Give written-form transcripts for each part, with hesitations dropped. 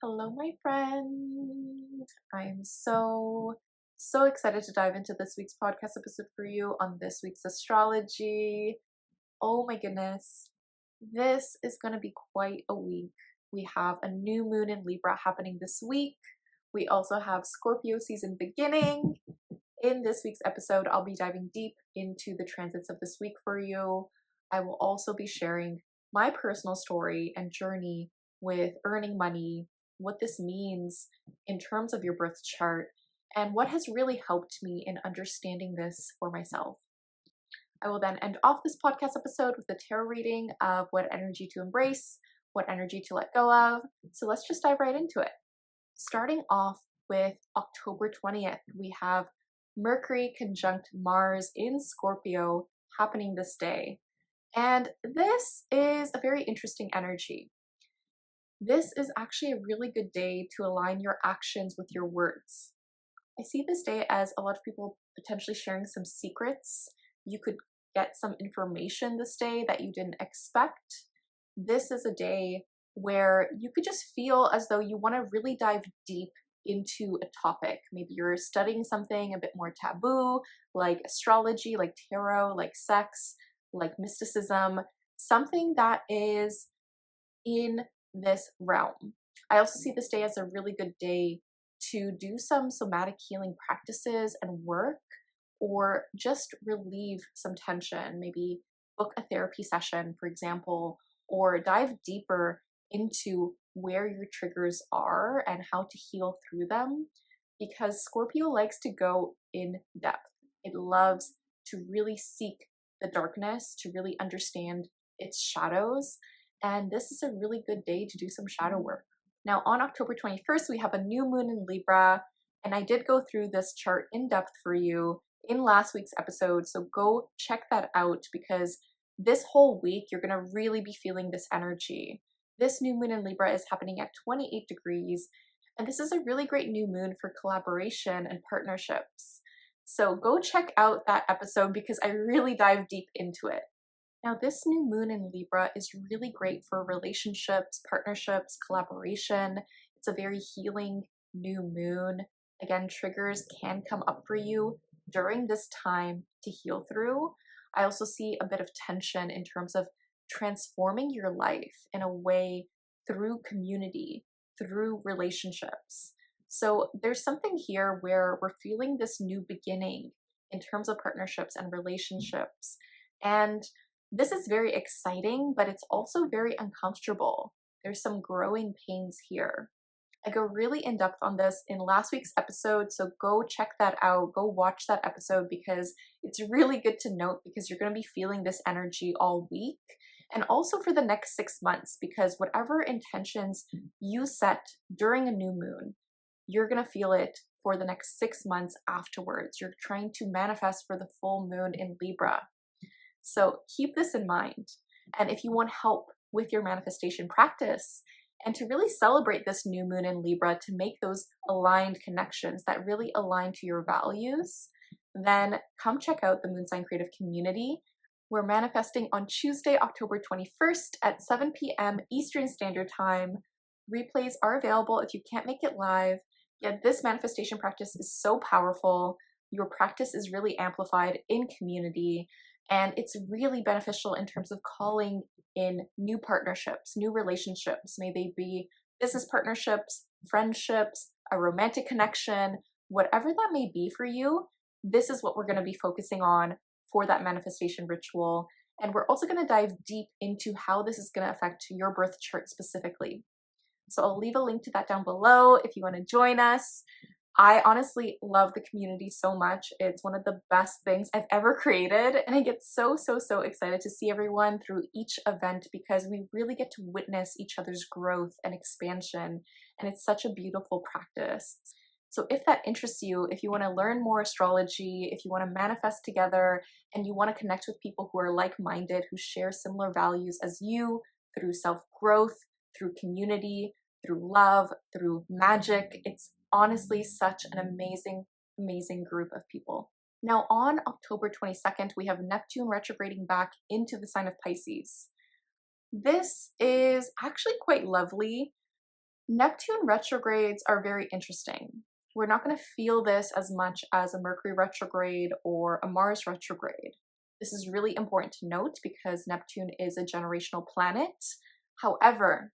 Hello, my friend. I'm so excited to dive into this week's podcast episode for you on this week's astrology. Oh my goodness. This is going to be quite a week. We have a new moon in Libra happening this week. We also have Scorpio season beginning. In this week's episode, I'll be diving deep into the transits of this week for you. I will also be sharing my personal story and journey with earning money, what this means in terms of your birth chart, and what has really helped me in understanding this for myself. I will then end off this podcast episode with a tarot reading of what energy to embrace, what energy to let go of. So let's just dive right into it. Starting off with October 20th, we have Mercury conjunct Mars in Scorpio happening this day. And this is a very interesting energy. This is actually a really good day to align your actions with your words. I see this day as a lot of people potentially sharing some secrets. You could get some information this day that you didn't expect. This is a day where you could just feel as though you want to really dive deep into a topic. Maybe you're studying something a bit more taboo, like astrology, like tarot, like sex, like mysticism, something that is in this realm. I also see this day as a really good day to do some somatic healing practices and work, or just relieve some tension. Maybe book a therapy session, for example, or dive deeper into where your triggers are and how to heal through them, because Scorpio likes to go in depth. It loves to really seek the darkness, to really understand its shadows. And this is a really good day to do some shadow work. Now on October 21st, we have a new moon in Libra, and I did go through this chart in depth for you in last week's episode. So go check that out, because this whole week, you're gonna really be feeling this energy. This new moon in Libra is happening at 28 degrees, and this is a really great new moon for collaboration and partnerships. So go check out that episode because I really dive deep into it. Now, this new moon in Libra is really great for relationships, partnerships, collaboration. It's a very healing new moon. Again, triggers can come up for you during this time to heal through. I also see a bit of tension in terms of transforming your life in a way through community, through relationships. So there's something here where we're feeling this new beginning in terms of partnerships and relationships. And this is very exciting, but it's also very uncomfortable. There's some growing pains here. I go really in depth on this in last week's episode, so go check that out. Go watch that episode because it's really good to note, because you're going to be feeling this energy all week and also for the next 6 months, because whatever intentions you set during a new moon, you're going to feel it for the next 6 months afterwards. You're trying to manifest for the full moon in Libra. So keep this in mind. And if you want help with your manifestation practice and to really celebrate this new moon in Libra, to make those aligned connections that really align to your values, then come check out the Moon Sign Creative Community. We're manifesting on Tuesday, October 21st at 7 p.m. Eastern Standard Time. Replays are available if you can't make it live. Yet this manifestation practice is so powerful. Your practice is really amplified in community. And it's really beneficial in terms of calling in new partnerships, new relationships. May they be business partnerships, friendships, a romantic connection, whatever that may be for you. This is what we're going to be focusing on for that manifestation ritual. And we're also going to dive deep into how this is going to affect your birth chart specifically. So I'll leave a link to that down below if you want to join us. I honestly love the community so much. It's one of the best things I've ever created, and I get so excited to see everyone through each event, because we really get to witness each other's growth and expansion, and it's such a beautiful practice. So if that interests you, if you want to learn more astrology, if you want to manifest together, and you want to connect with people who are like-minded, who share similar values as you through self-growth, through community, through love, through magic, it's honestly such an amazing group of people. Now on October 22nd, we have Neptune retrograding back into the sign of Pisces. This is actually quite lovely. Neptune retrogrades are very interesting. We're not going to feel this as much as a Mercury retrograde or a Mars retrograde. This is really important to note because Neptune is a generational planet. However,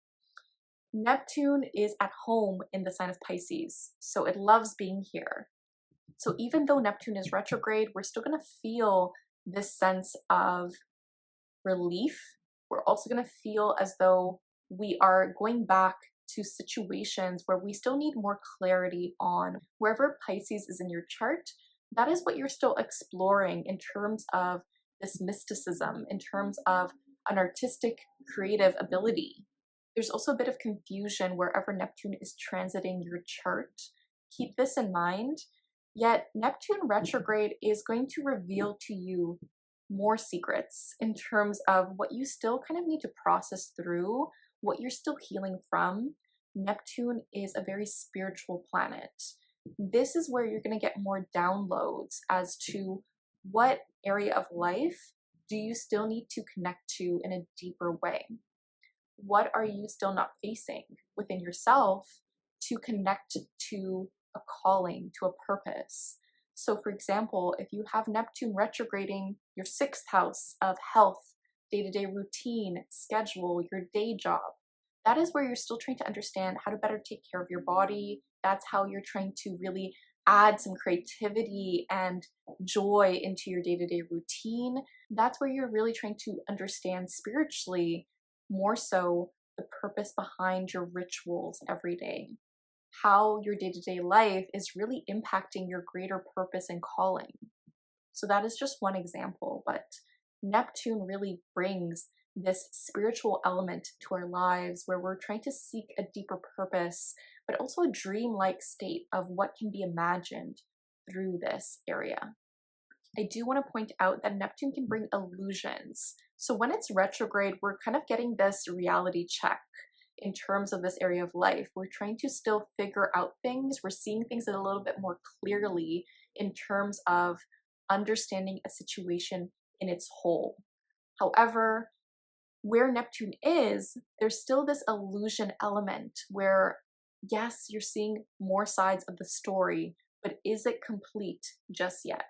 Neptune is at home in the sign of Pisces, so it loves being here. So even though Neptune is retrograde, we're still going to feel this sense of relief. We're also going to feel as though we are going back to situations where we still need more clarity on wherever Pisces is in your chart. That is what you're still exploring in terms of this mysticism, in terms of an artistic, creative ability. There's also a bit of confusion wherever Neptune is transiting your chart. Keep this in mind. Yet Neptune retrograde is going to reveal to you more secrets in terms of what you still kind of need to process through, what you're still healing from. Neptune is a very spiritual planet. This is where you're going to get more downloads as to what area of life do you still need to connect to in a deeper way. What are you still not facing within yourself to connect to a calling, to a purpose? So for example, if you have Neptune retrograding your 6th house of health, day-to-day routine, schedule, your day job, that is where you're still trying to understand how to better take care of your body. That's how you're trying to really add some creativity and joy into your day-to-day routine. That's where you're really trying to understand spiritually more so the purpose behind your rituals every day, how your day-to-day life is really impacting your greater purpose and calling. So that is just one example, but Neptune really brings this spiritual element to our lives where we're trying to seek a deeper purpose, but also a dreamlike state of what can be imagined through this area. I do want to point out that Neptune can bring illusions. So when it's retrograde, we're kind of getting this reality check in terms of this area of life. We're trying to still figure out things. We're seeing things a little bit more clearly in terms of understanding a situation in its whole. However, where Neptune is, there's still this illusion element where, yes, you're seeing more sides of the story, but is it complete just yet?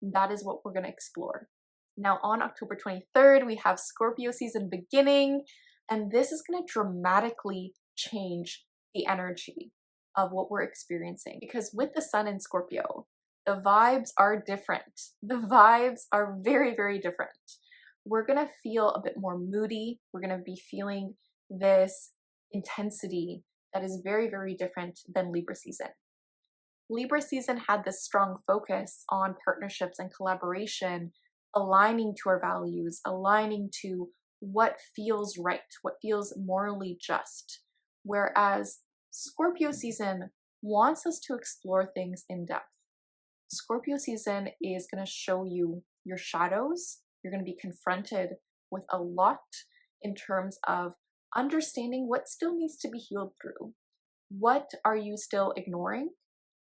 That is what we're going to explore. Now on October 23rd, we have Scorpio season beginning, and this is going to dramatically change the energy of what we're experiencing, because with the sun in Scorpio, the vibes are different. The vibes are very, very different. We're going to feel a bit more moody. We're going to be feeling this intensity that is very, very different than Libra season. Libra season had this strong focus on partnerships and collaboration, aligning to our values, aligning to what feels right, what feels morally just. Whereas Scorpio season wants us to explore things in depth. Scorpio season is going to show you your shadows. You're going to be confronted with a lot in terms of understanding what still needs to be healed through. What are you still ignoring?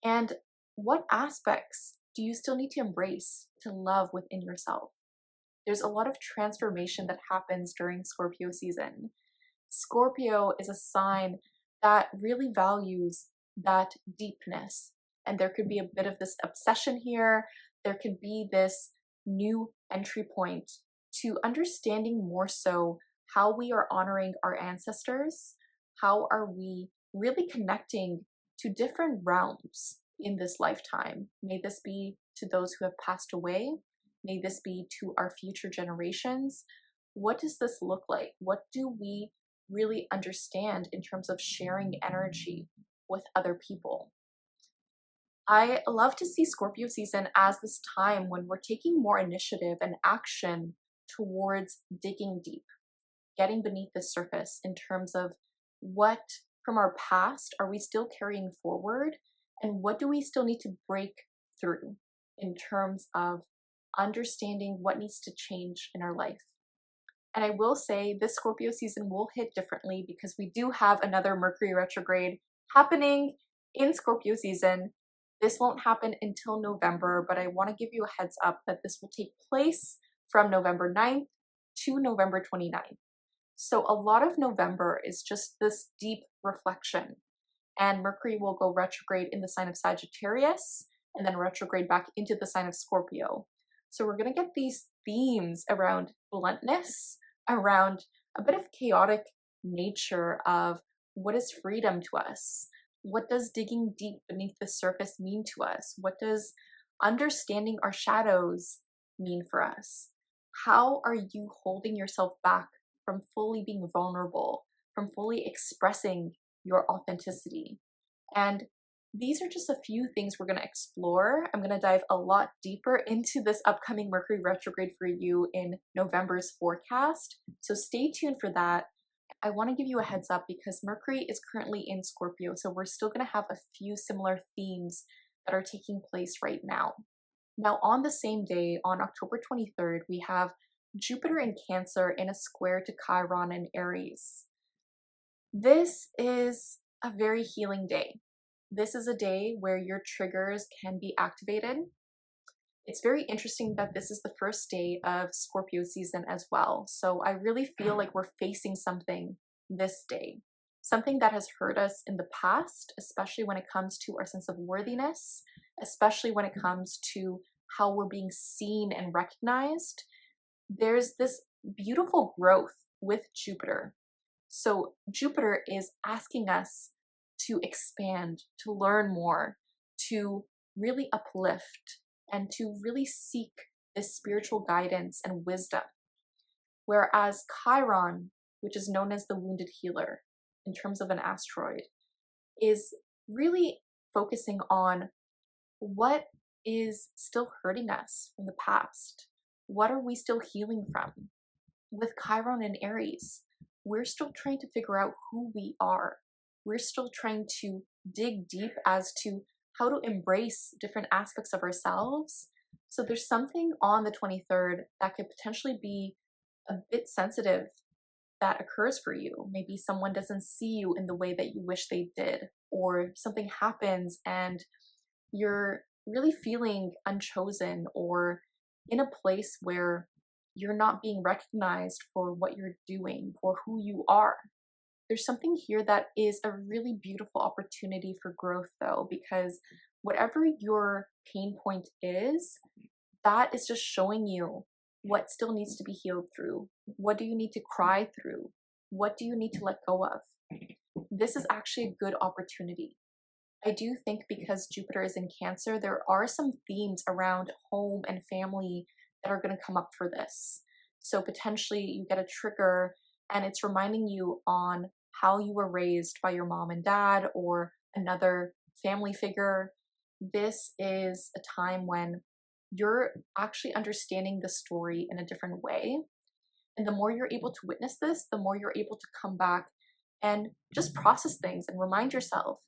And what aspects do you still need to embrace to love within yourself? There's a lot of transformation that happens during Scorpio season. Scorpio is a sign that really values that deepness. And there could be a bit of this obsession here. There could be this new entry point to understanding more so how we are honoring our ancestors. How are we really connecting to different realms in this lifetime? May this be to those who have passed away. May this be to our future generations. What does this look like? What do we really understand in terms of sharing energy with other people? I love to see Scorpio season as this time when we're taking more initiative and action towards digging deep, getting beneath the surface in terms of what from our past are we still carrying forward, and what do we still need to break through in terms of understanding what needs to change in our life. And I will say this Scorpio season will hit differently because we do have another Mercury retrograde happening in Scorpio season. This won't happen until November, but I want to give you a heads up that this will take place from November 9th to November 29th. So a lot of November is just this deep reflection. And Mercury will go retrograde in the sign of Sagittarius and then retrograde back into the sign of Scorpio. So we're going to get these themes around bluntness, around a bit of chaotic nature of what is freedom to us? What does digging deep beneath the surface mean to us? What does understanding our shadows mean for us? How are you holding yourself back from fully being vulnerable, from fully expressing your authenticity? And these are just a few things we're going to explore. I'm going to dive a lot deeper into this upcoming Mercury retrograde for you in November's forecast. So stay tuned for that. I want to give you a heads up because Mercury is currently in Scorpio, so we're still going to have a few similar themes that are taking place right now. Now, on the same day, on October 23rd, we have Jupiter in Cancer in a square to Chiron in Aries. This is a very healing day. This is a day where your triggers can be activated. It's very interesting that this is the first day of Scorpio season as well. So I really feel like we're facing something this day, something that has hurt us in the past, especially when it comes to our sense of worthiness, especially when it comes to how we're being seen and recognized. There's this beautiful growth with Jupiter. So Jupiter is asking us to expand, to learn more, to really uplift, and to really seek this spiritual guidance and wisdom. Whereas Chiron, which is known as the wounded healer in terms of an asteroid, is really focusing on what is still hurting us from the past. What are we still healing from? With Chiron and Aries, we're still trying to figure out who we are. We're still trying to dig deep as to how to embrace different aspects of ourselves. So there's something on the 23rd that could potentially be a bit sensitive that occurs for you. Maybe someone doesn't see you in the way that you wish they did, or something happens and you're really feeling unchosen or in a place where you're not being recognized for what you're doing or who you are. There's something here that is a really beautiful opportunity for growth though, because whatever your pain point is, that is just showing you what still needs to be healed through. What do you need to cry through? What do you need to let go of? This is actually a good opportunity. I do think because Jupiter is in Cancer, there are some themes around home and family that are going to come up for this. So potentially you get a trigger and it's reminding you on how you were raised by your mom and dad or another family figure. This is a time when you're actually understanding the story in a different way. And the more you're able to witness this, the more you're able to come back and just process things and remind yourself,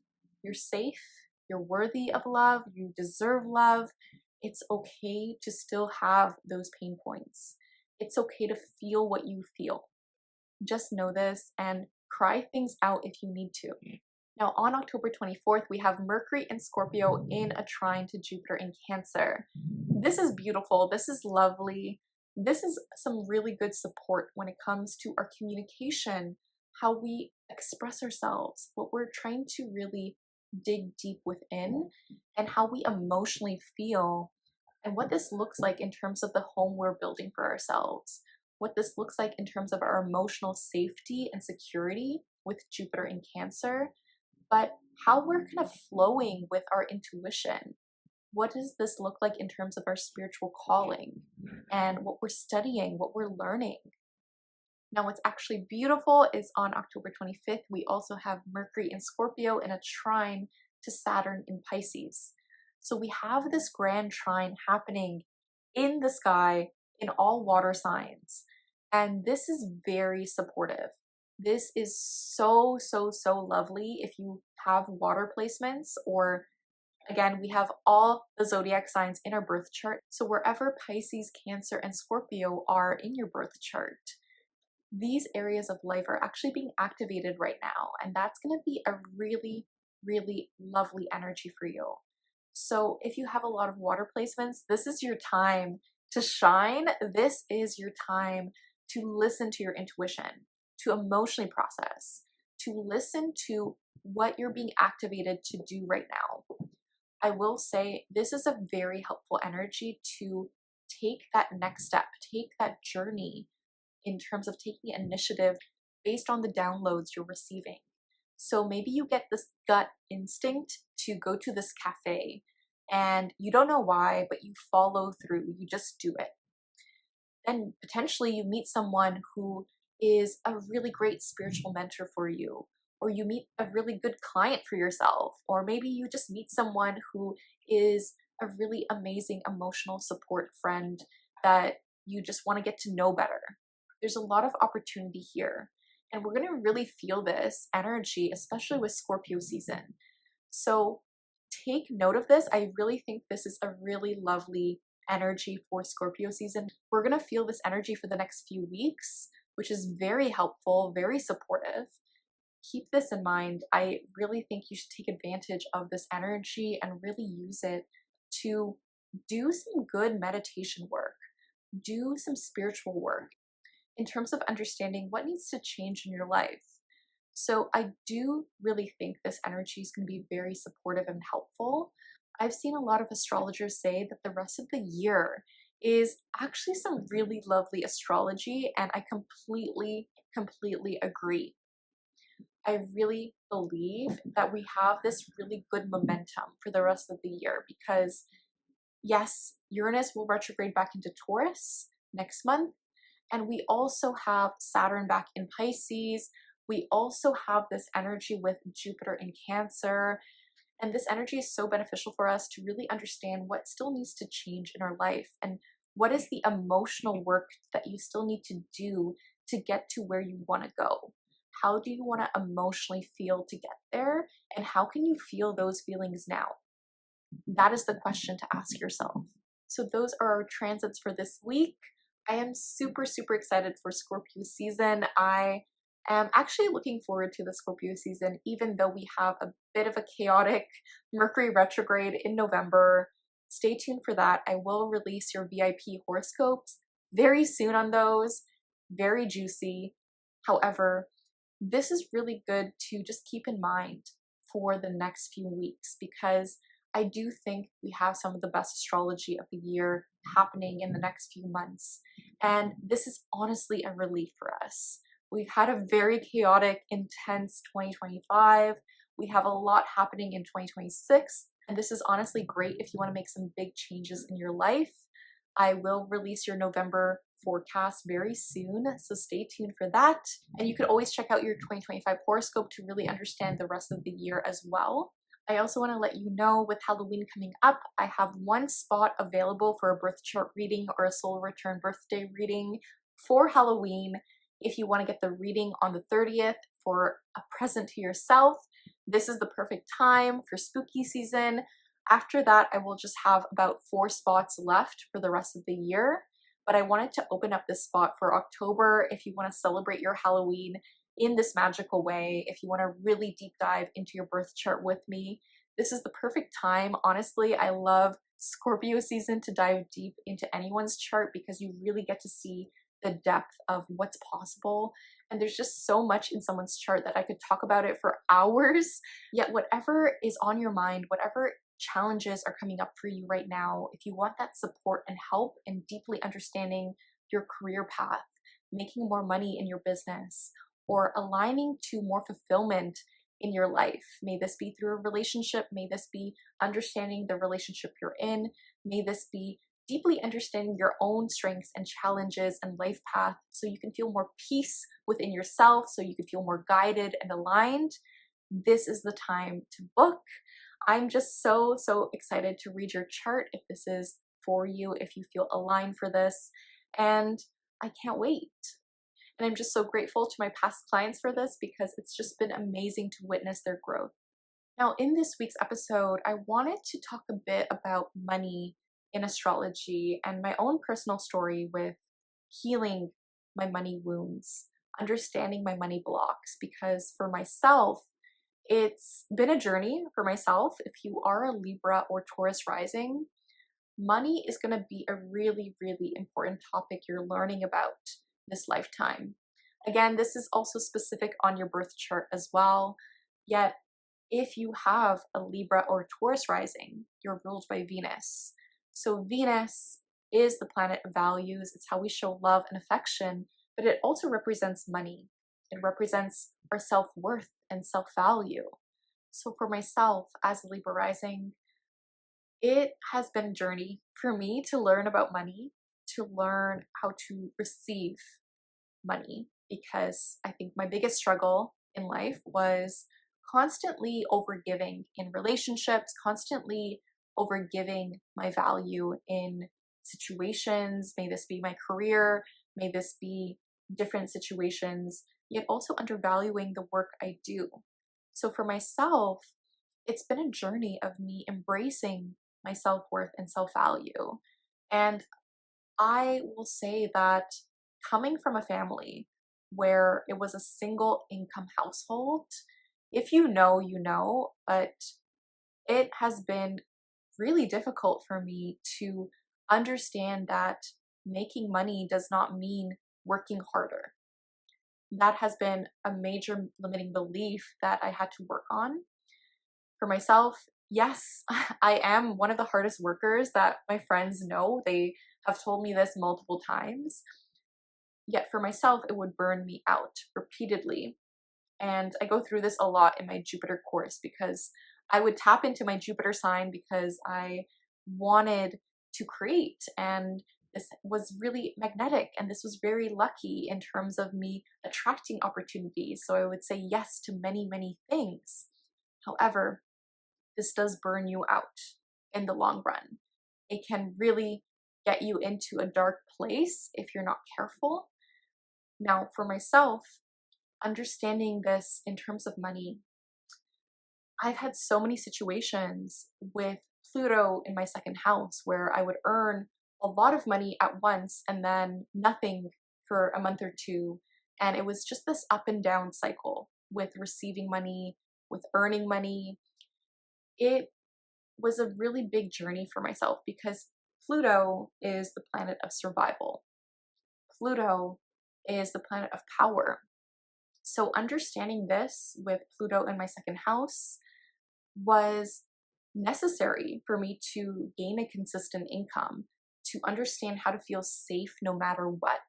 you're safe, you're worthy of love, you deserve love. It's okay to still have those pain points. It's okay to feel what you feel. Just know this and cry things out if you need to. Now on October 24th, we have Mercury in Scorpio in a trine to Jupiter in Cancer. This is beautiful. This is lovely. This is some really good support when it comes to our communication, how we express ourselves, what we're trying to really dig deep within, and how we emotionally feel, and what this looks like in terms of the home we're building for ourselves, what this looks like in terms of our emotional safety and security with Jupiter in Cancer, but how we're kind of flowing with our intuition. What does this look like in terms of our spiritual calling and what we're studying, what we're learning? Now, what's actually beautiful is on October 25th, we also have Mercury in Scorpio in a trine to Saturn in Pisces. So we have this grand trine happening in the sky in all water signs. And this is very supportive. This is so, so, so lovely if you have water placements, or again, we have all the zodiac signs in our birth chart. So wherever Pisces, Cancer, and Scorpio are in your birth chart, these areas of life are actually being activated right now. And that's going to be a really, really lovely energy for you. So if you have a lot of water placements, this is your time to shine. This is your time to listen to your intuition, to emotionally process, to listen to what you're being activated to do right now. I will say this is a very helpful energy to take that next step, take that journey in terms of taking initiative based on the downloads you're receiving. So maybe you get this gut instinct to go to this cafe and you don't know why, but you follow through, you just do it. Then potentially you meet someone who is a really great spiritual mentor for you, or you meet a really good client for yourself, or maybe you just meet someone who is a really amazing emotional support friend that you just want to get to know better. There's a lot of opportunity here, and we're going to really feel this energy, especially with Scorpio season. So take note of this. I really think this is a really lovely energy for Scorpio season. We're going to feel this energy for the next few weeks, which is very helpful, very supportive. Keep this in mind. I really think you should take advantage of this energy and really use it to do some good meditation work, do some spiritual work in terms of understanding what needs to change in your life. So I do really think this energy is going to be very supportive and helpful. I've seen a lot of astrologers say that the rest of the year is actually some really lovely astrology, and I completely agree. I really believe that we have this really good momentum for the rest of the year because, yes, Uranus will retrograde back into Taurus next month, and we also have Saturn back in Pisces. We also have this energy with Jupiter in Cancer, and this energy is so beneficial for us to really understand what still needs to change in our life and what is the emotional work that you still need to do to get to where you want to go. How do you want to emotionally feel to get there? And how can you feel those feelings now? That is the question to ask yourself. So those are our transits for this week. I am super excited for Scorpio season. I am actually looking forward to the Scorpio season, even though we have a bit of a chaotic Mercury retrograde in November. Stay tuned for that. I will release your VIP horoscopes very soon on those. Very juicy. However, this is really good to just keep in mind for the next few weeks because I do think we have some of the best astrology of the year happening in the next few months. And this is honestly a relief for us. We've had a very chaotic, intense 2025. We have a lot happening in 2026. And this is honestly great if you want to make some big changes in your life. I will release your November forecast very soon, so stay tuned for that. And you could always check out your 2025 horoscope to really understand the rest of the year as well. I also want to let you know with Halloween coming up, I have one spot available for a birth chart reading or a soul return birthday reading for Halloween. If you want to get the reading on the 30th for a present to yourself, this is the perfect time for spooky season. After that, I will just have about 4 spots left for the rest of the year. But I wanted to open up this spot for October if you want to celebrate your Halloween in this magical way, if you want to really deep dive into your birth chart with me. This is the perfect time. Honestly, I love Scorpio season to dive deep into anyone's chart because you really get to see the depth of what's possible. And there's just so much in someone's chart that I could talk about it for hours. Yet whatever is on your mind, whatever challenges are coming up for you right now, if you want that support and help in deeply understanding your career path, making more money in your business, or aligning to more fulfillment in your life, may this be through a relationship, may this be understanding the relationship you're in, may this be deeply understanding your own strengths and challenges and life path so you can feel more peace within yourself, so you can feel more guided and aligned, this is the time to book. I'm just so excited to read your chart if this is for you, if you feel aligned for this, and I can't wait. And I'm just so grateful to my past clients for this because it's just been amazing to witness their growth. Now, in this week's episode, I wanted to talk a bit about money in astrology and my own personal story with healing my money wounds, understanding my money blocks, because for myself, it's been a journey for myself. If you are a Libra or Taurus rising, money is going to be a really important topic you're learning about this lifetime. Again, this is also specific on your birth chart as well. Yet, if you have a Libra or Taurus rising, you're ruled by Venus. So Venus is the planet of values. It's how we show love and affection, but it also represents money. It represents our self-worth and self-value. So for myself as a Libra rising, it has been a journey for me to learn about money, to learn how to receive money, because I think my biggest struggle in life was constantly overgiving in relationships, constantly overgiving my value in situations. May this be my career, may this be different situations, yet also undervaluing the work I do. So for myself, it's been a journey of me embracing my self-worth and self-value. And I will say that coming from a family where it was a single income household, if you know, you know, but it has been really difficult for me to understand that making money does not mean working harder. That has been a major limiting belief that I had to work on. For myself, yes, I am one of the hardest workers that my friends know. They have told me this multiple times. Yet for myself, it would burn me out repeatedly. And I go through this a lot in my Jupiter course, because I would tap into my Jupiter sign because I wanted to create, and this was really magnetic, and this was very lucky in terms of me attracting opportunities. So I would say yes to many, many things. However, this does burn you out in the long run. It can really get you into a dark place if you're not careful. Now, for myself, understanding this in terms of money, I've had so many situations with Pluto in my second house where I would earn a lot of money at once and then nothing for a month or two. And it was just this up and down cycle with receiving money, with earning money. It was a really big journey for myself because Pluto is the planet of survival. Pluto is the planet of power. So understanding this with Pluto in my second house was necessary for me to gain a consistent income, to understand how to feel safe no matter what,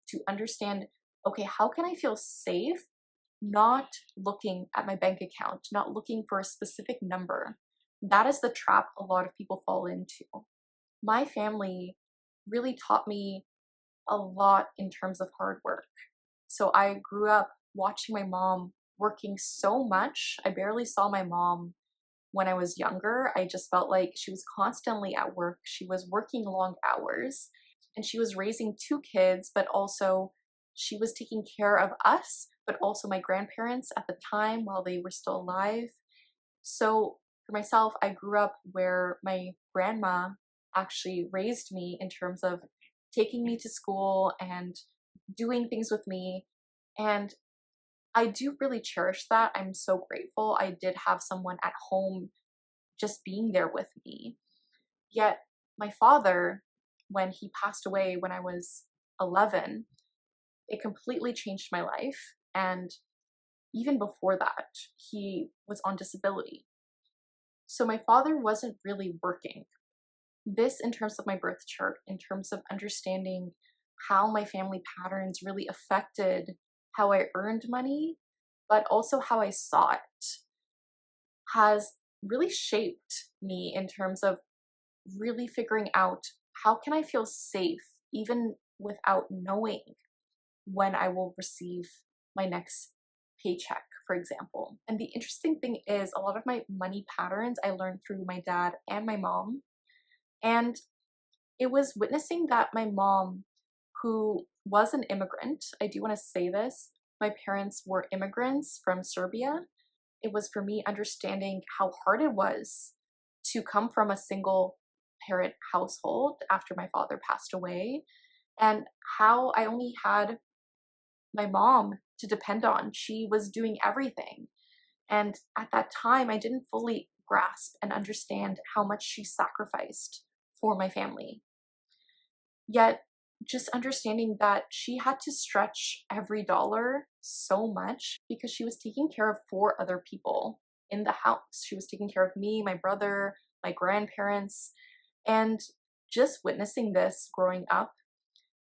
to understand, okay, how can I feel safe not looking at my bank account, not looking for a specific number. That is the trap a lot of people fall into. My family really taught me a lot in terms of hard work. So I grew up watching my mom working so much. I barely saw my mom when I was younger. I just felt like she was constantly at work. She was working long hours and she was raising two kids, but also she was taking care of us, but also my grandparents at the time while they were still alive. So for myself, I grew up where my grandma actually raised me in terms of taking me to school and doing things with me. And I do really cherish that. I'm so grateful. I did have someone at home just being there with me. Yet my father, when he passed away when I was 11, it completely changed my life. And even before that, he was on disability. So my father wasn't really working. This in terms of my birth chart, in terms of understanding how my family patterns really affected how I earned money, but also how I saw it, has really shaped me in terms of really figuring out how can I feel safe even without knowing when I will receive my next paycheck, for example. And the interesting thing is a lot of my money patterns I learned through my dad and my mom. And it was witnessing that my mom, who was an immigrant, I do want to say this, my parents were immigrants from Serbia. It was for me understanding how hard it was to come from a single parent household after my father passed away, and how I only had my mom to depend on. She was doing everything. And at that time, I didn't fully grasp and understand how much she sacrificed for my family. Yet just understanding that she had to stretch every dollar so much because she was taking care of 4 other people in the house. She was taking care of me, my brother, my grandparents, and just witnessing this growing up,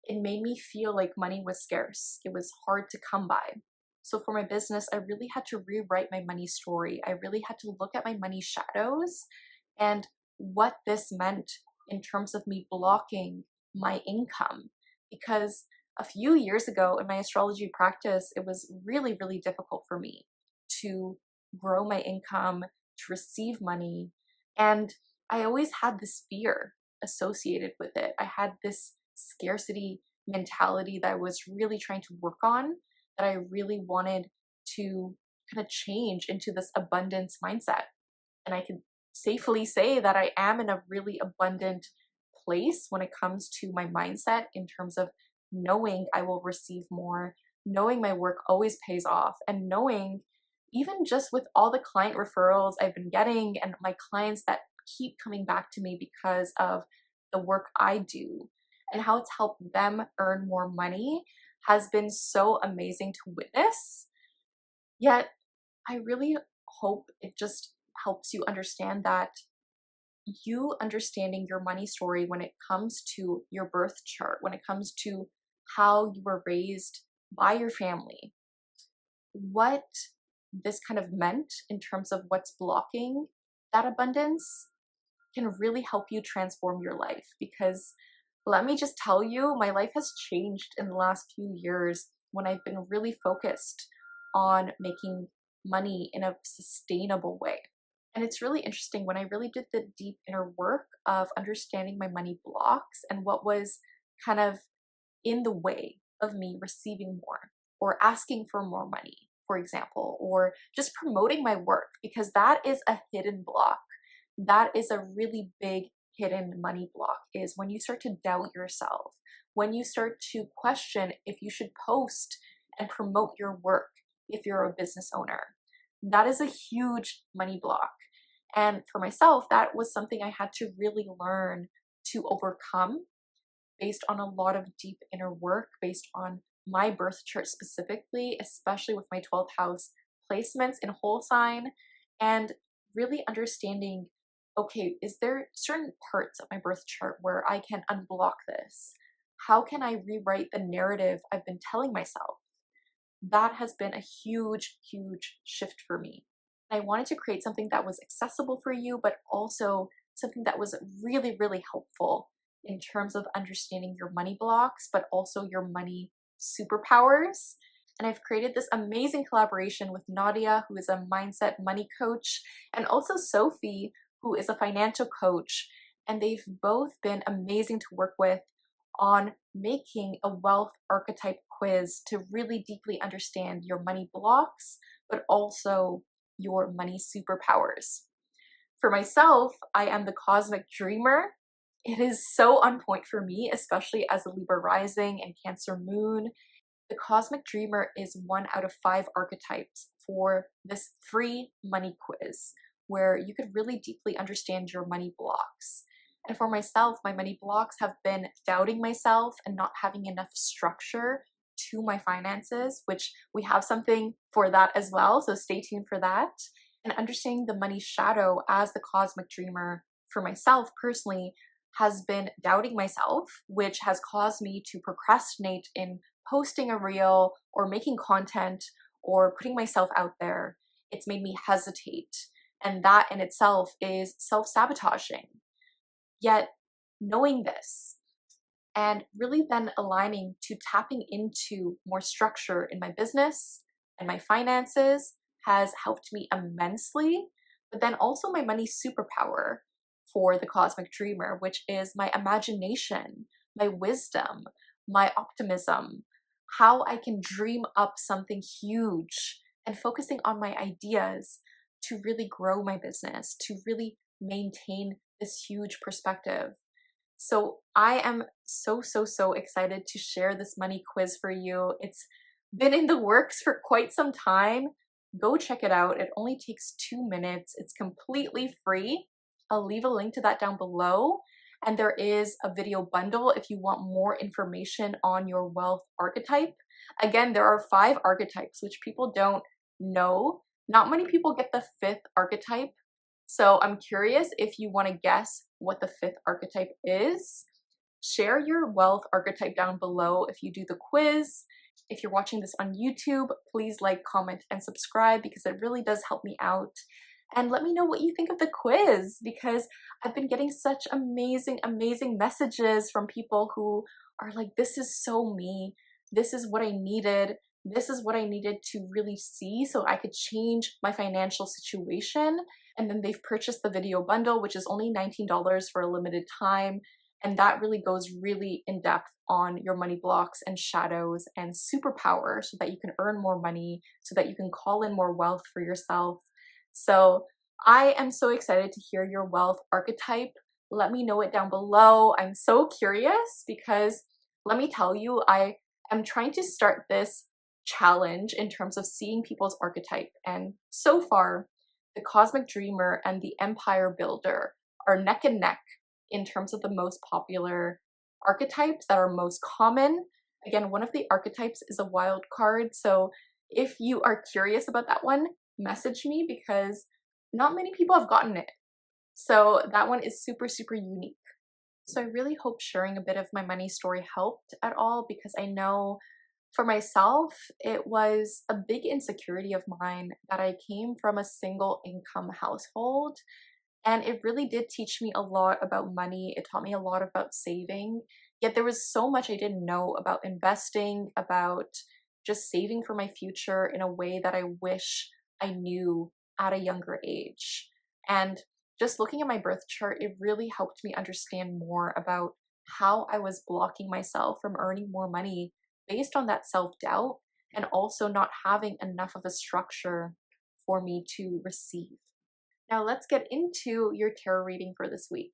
it made me feel like money was scarce. It was hard to come by. So for my business, I really had to rewrite my money story. I really had to look at my money shadows and what this meant in terms of me blocking my income. Because a few years ago in my astrology practice, it was really, really difficult for me to grow my income, to receive money. And I always had this fear associated with it. I had this scarcity mentality that I was really trying to work on, that I really wanted to kind of change into this abundance mindset. And I can safely say that I am in a really abundant place when it comes to my mindset, in terms of knowing I will receive more, knowing my work always pays off, and knowing, even just with all the client referrals I've been getting and my clients that keep coming back to me because of the work I do and how it's helped them earn more money, has been so amazing to witness. Yet I really hope it just helps you understand that you understanding your money story when it comes to your birth chart, when it comes to how you were raised by your family, what this kind of meant in terms of what's blocking that abundance, can really help you transform your life. Because let me just tell you, my life has changed in the last few years when I've been really focused on making money in a sustainable way. And it's really interesting, when I really did the deep inner work of understanding my money blocks and what was kind of in the way of me receiving more or asking for more money, for example, or just promoting my work, because that is a hidden block. That is a really big hidden money block, is when you start to doubt yourself, when you start to question if you should post and promote your work if you're a business owner. That is a huge money block. And for myself, that was something I had to really learn to overcome, based on a lot of deep inner work, based on my birth chart specifically, especially with my 12th house placements in whole sign, and really understanding, okay, is there certain parts of my birth chart where I can unblock this? How can I rewrite the narrative I've been telling myself? That has been a huge, huge shift for me. I wanted to create something that was accessible for you, but also something that was really, really helpful in terms of understanding your money blocks, but also your money superpowers. And I've created this amazing collaboration with Nadia, who is a mindset money coach, and also Sophie, who is a financial coach. And they've both been amazing to work with on making a wealth archetype quiz to really deeply understand your money blocks, but also your money superpowers. For myself, I am the cosmic dreamer. It is so on point for me, especially as a Libra rising and Cancer moon. The cosmic dreamer is 1 out of 5 archetypes for this free money quiz, where you could really deeply understand your money blocks. And for myself, my money blocks have been doubting myself and not having enough structure to my finances, which we have something for that as well, so stay tuned for that. And understanding the money shadow as the cosmic dreamer for myself personally has been doubting myself, which has caused me to procrastinate in posting a reel or making content or putting myself out there. It's made me hesitate, and that in itself is self-sabotaging. Yet knowing this and really then aligning to tapping into more structure in my business and my finances has helped me immensely. But then also my money superpower for the cosmic dreamer, which is my imagination, my wisdom, my optimism, how I can dream up something huge, and focusing on my ideas to really grow my business, to really maintain this huge perspective. So I am so excited to share this money quiz for you. It's been in the works for quite some time. Go check it out. It only takes 2 minutes. It's completely free. I'll leave a link to that down below. and there is a video bundle if you want more information on your wealth archetype. Again, there are 5 archetypes, which people don't know. Not many people get the 5th archetype. So I'm curious if you want to guess what the 5th archetype is. Share your wealth archetype down below if you do the quiz. If you're watching this on YouTube, please like, comment, and subscribe because it really does help me out. And let me know what you think of the quiz because I've been getting such amazing, amazing messages from people who are like, this is so me. This is what I needed. This is what I needed to really see so I could change my financial situation. And then they've purchased the video bundle, which is only $19 for a limited time. And that really goes really in depth on your money blocks and shadows and superpower so that you can earn more money, so that you can call in more wealth for yourself. So I am so excited to hear your wealth archetype. Let me know it down below. I'm so curious because let me tell you, I am trying to start this challenge in terms of seeing people's archetype. And so far, the Cosmic Dreamer and the Empire Builder are neck and neck in terms of the most popular archetypes that are most common. Again, one of the archetypes is a wild card. So if you are curious about that one, message me because not many people have gotten it. So that one is super, super unique. So I really hope sharing a bit of my money story helped at all because I know for myself, it was a big insecurity of mine that I came from a single income household. And it really did teach me a lot about money. It taught me a lot about saving. Yet there was so much I didn't know about investing, about just saving for my future in a way that I wish I knew at a younger age. And just looking at my birth chart, it really helped me understand more about how I was blocking myself from earning more money based on that self-doubt and also not having enough of a structure for me to receive. Now let's get into your tarot reading for this week.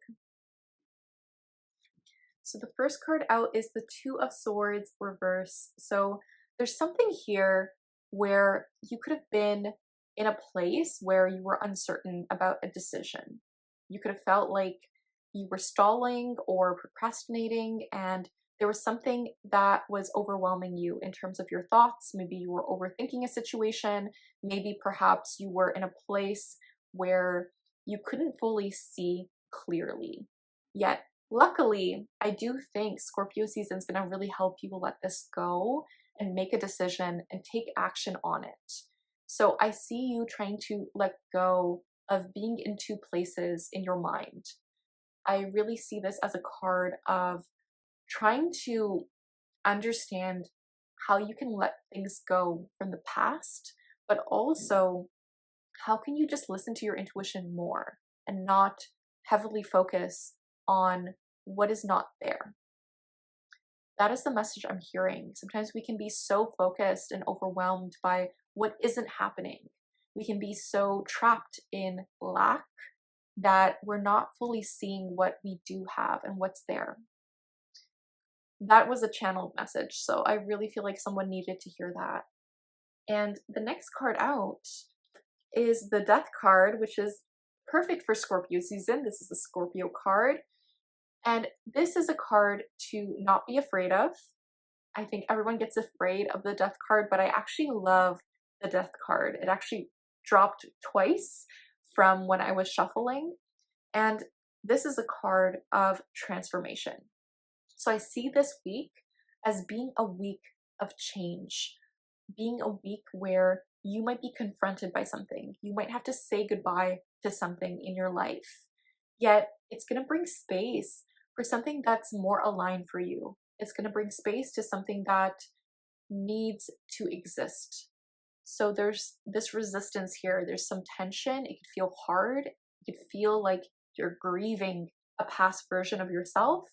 So the first card out is the Two of Swords reverse. So there's something here where you could have been in a place where you were uncertain about a decision. You could have felt like you were stalling or procrastinating, and there was something that was overwhelming you in terms of your thoughts. Maybe you were overthinking a situation. Maybe perhaps you were in a place where you couldn't fully see clearly. Yet, luckily, I do think Scorpio season is going to really help you let this go and make a decision and take action on it. So I see you trying to let go of being in two places in your mind. I really see this as a card of trying to understand how you can let things go from the past, but also how can you just listen to your intuition more and not heavily focus on what is not there. That is the message I'm hearing. Sometimes we can be so focused and overwhelmed by what isn't happening. We can be so trapped in lack that we're not fully seeing what we do have and what's there. That was a channeled message, so I really feel like someone needed to hear that. And the next card out is the Death card, which is perfect for Scorpio season. This is a Scorpio card. And this is a card to not be afraid of. I think everyone gets afraid of the Death card, but I actually love the Death card. It actually dropped twice from when I was shuffling. And this is a card of transformation. So I see this week as being a week of change, being a week where you might be confronted by something. You might have to say goodbye to something in your life. Yet it's going to bring space for something that's more aligned for you. It's going to bring space to something that needs to exist. So there's this resistance here. There's some tension. It could feel hard. It could feel like you're grieving a past version of yourself.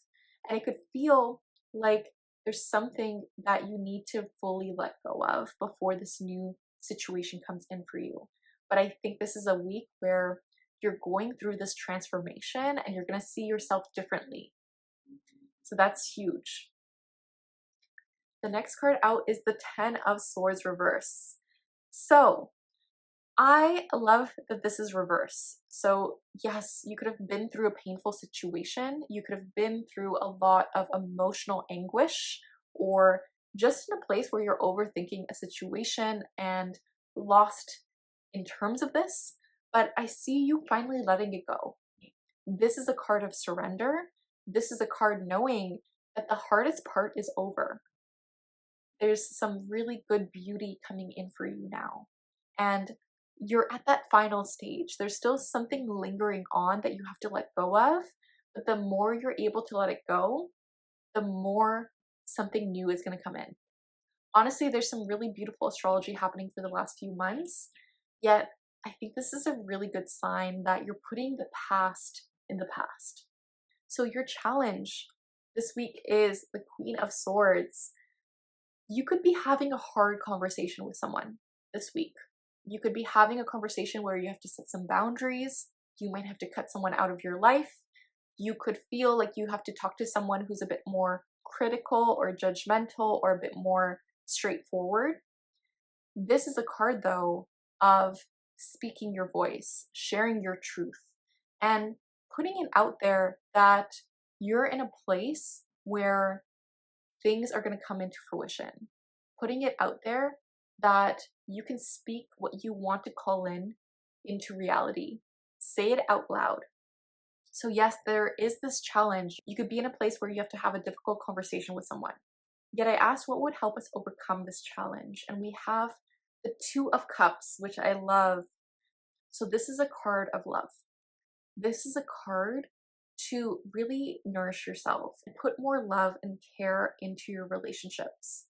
And it could feel like there's something that you need to fully let go of before this new situation comes in for you. But I think this is a week where you're going through this transformation and you're going to see yourself differently. So that's huge. The next card out is the Ten of Swords reverse. So I love that this is reverse. So yes, you could have been through a painful situation. You could have been through a lot of emotional anguish, or just in a place where you're overthinking a situation and lost in terms of this. But I see you finally letting it go. This is a card of surrender. This is a card knowing that the hardest part is over. There's some really good beauty coming in for you now. And you're at that final stage. There's still something lingering on that you have to let go of, but the more you're able to let it go, the more something new is going to come in. Honestly, there's some really beautiful astrology happening for the last few months, yet I think this is a really good sign that you're putting the past in the past. So your challenge this week is the Queen of Swords. You could be having a hard conversation with someone this week. You could be having a conversation where you have to set some boundaries. You might have to cut someone out of your life. You could feel like you have to talk to someone who's a bit more critical or judgmental or a bit more straightforward. This is a card, though, of speaking your voice, sharing your truth, and putting it out there that you're in a place where things are going to come into fruition. Putting it out there that you can speak what you want to call in into reality. Say it out loud. So yes, there is this challenge. You could be in a place where you have to have a difficult conversation with someone. Yet I asked what would help us overcome this challenge. And we have the Two of Cups, which I love. So this is a card of love. This is a card to really nourish yourself and put more love and care into your relationships.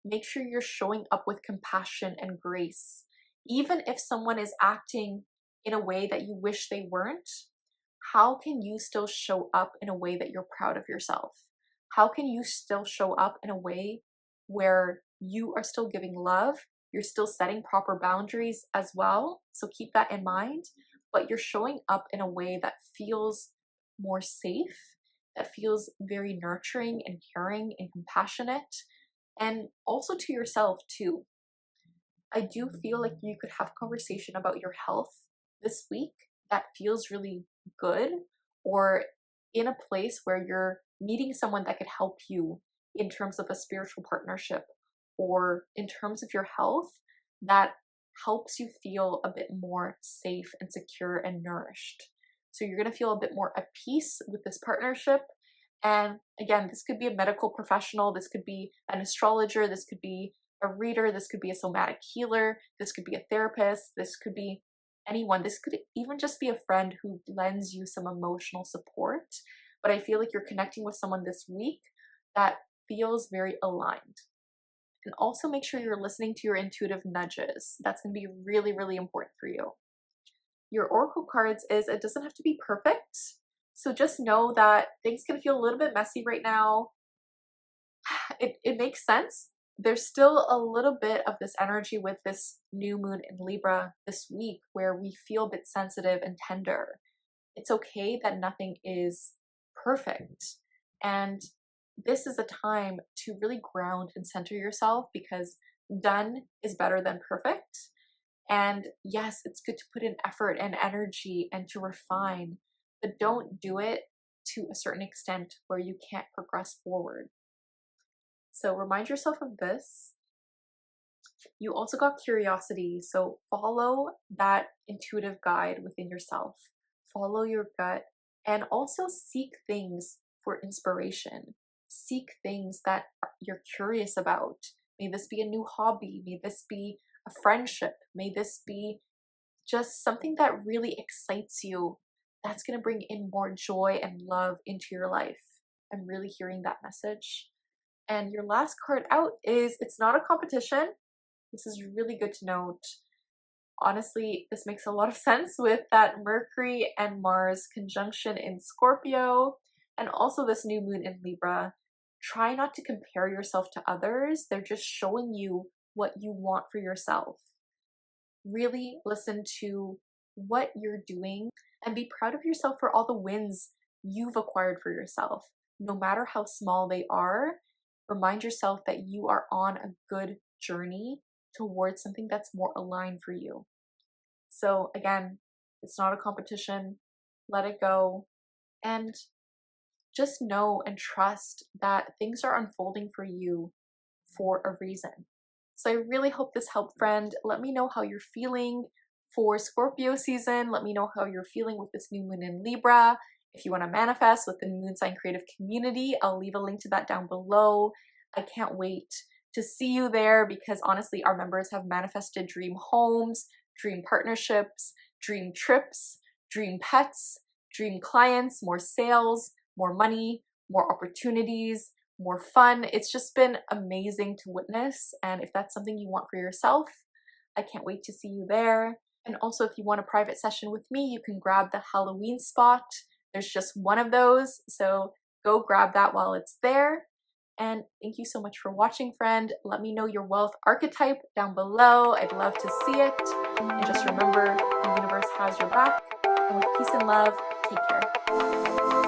Make sure you're showing up with compassion and grace. Even if someone is acting in a way that you wish they weren't, how can you still show up in a way that you're proud of yourself? How can you still show up in a way where you are still giving love? You're still setting proper boundaries as well. So keep that in mind. But you're showing up in a way that feels more safe, that feels very nurturing and caring and compassionate, and also to yourself too. I do feel like you could have conversation about your health this week that feels really good, or in a place where you're meeting someone that could help you in terms of a spiritual partnership, or in terms of your health that helps you feel a bit more safe and secure and nourished. So you're going to feel a bit more at peace with this partnership. And again, this could be a medical professional, this could be an astrologer, this could be a reader, this could be a somatic healer, this could be a therapist, this could be anyone. This could even just be a friend who lends you some emotional support. But I feel like you're connecting with someone this week that feels very aligned. And also make sure you're listening to your intuitive nudges. That's going to be really, really important for you. Your oracle cards is, it doesn't have to be perfect. So just know that things can feel a little bit messy right now. It makes sense. There's still a little bit of this energy with this new moon in Libra this week where we feel a bit sensitive and tender. It's okay that nothing is perfect. And this is a time to really ground and center yourself, because done is better than perfect. And yes, it's good to put in effort and energy and to refine, but don't do it to a certain extent where you can't progress forward. So remind yourself of this. You also got curiosity, so follow that intuitive guide within yourself. Follow your gut, and also seek things for inspiration. Seek things that you're curious about. May this be a new hobby. May this be a friendship. May this be just something that really excites you. That's going to bring in more joy and love into your life. I'm really hearing that message. And your last card out is, it's not a competition. This is really good to note. Honestly, this makes a lot of sense with that Mercury and Mars conjunction in Scorpio, and also this new moon in Libra. Try not to compare yourself to others. They're just showing you what you want for yourself. Really listen to what you're doing and be proud of yourself for all the wins you've acquired for yourself. No matter how small they are, remind yourself that you are on a good journey towards something that's more aligned for you. So again, it's not a competition. Let it go and just know and trust that things are unfolding for you for a reason. So I really hope this helped, friend. Let me know how you're feeling for Scorpio season. Let me know how you're feeling with this new moon in Libra. If you want to manifest with the Moon Sign Creative Community, I'll leave a link to that down below. I can't wait to see you there because honestly, our members have manifested dream homes, dream partnerships, dream trips, dream pets, dream clients, more sales, more money, more opportunities, more fun. It's just been amazing to witness. And if that's something you want for yourself, I can't wait to see you there. And also, if you want a private session with me, you can grab the Halloween spot. There's just one of those, so go grab that while it's there. And thank you so much for watching, friend. Let me know your wealth archetype down below. I'd love to see it. And just remember, the universe has your back. And with peace and love, take care.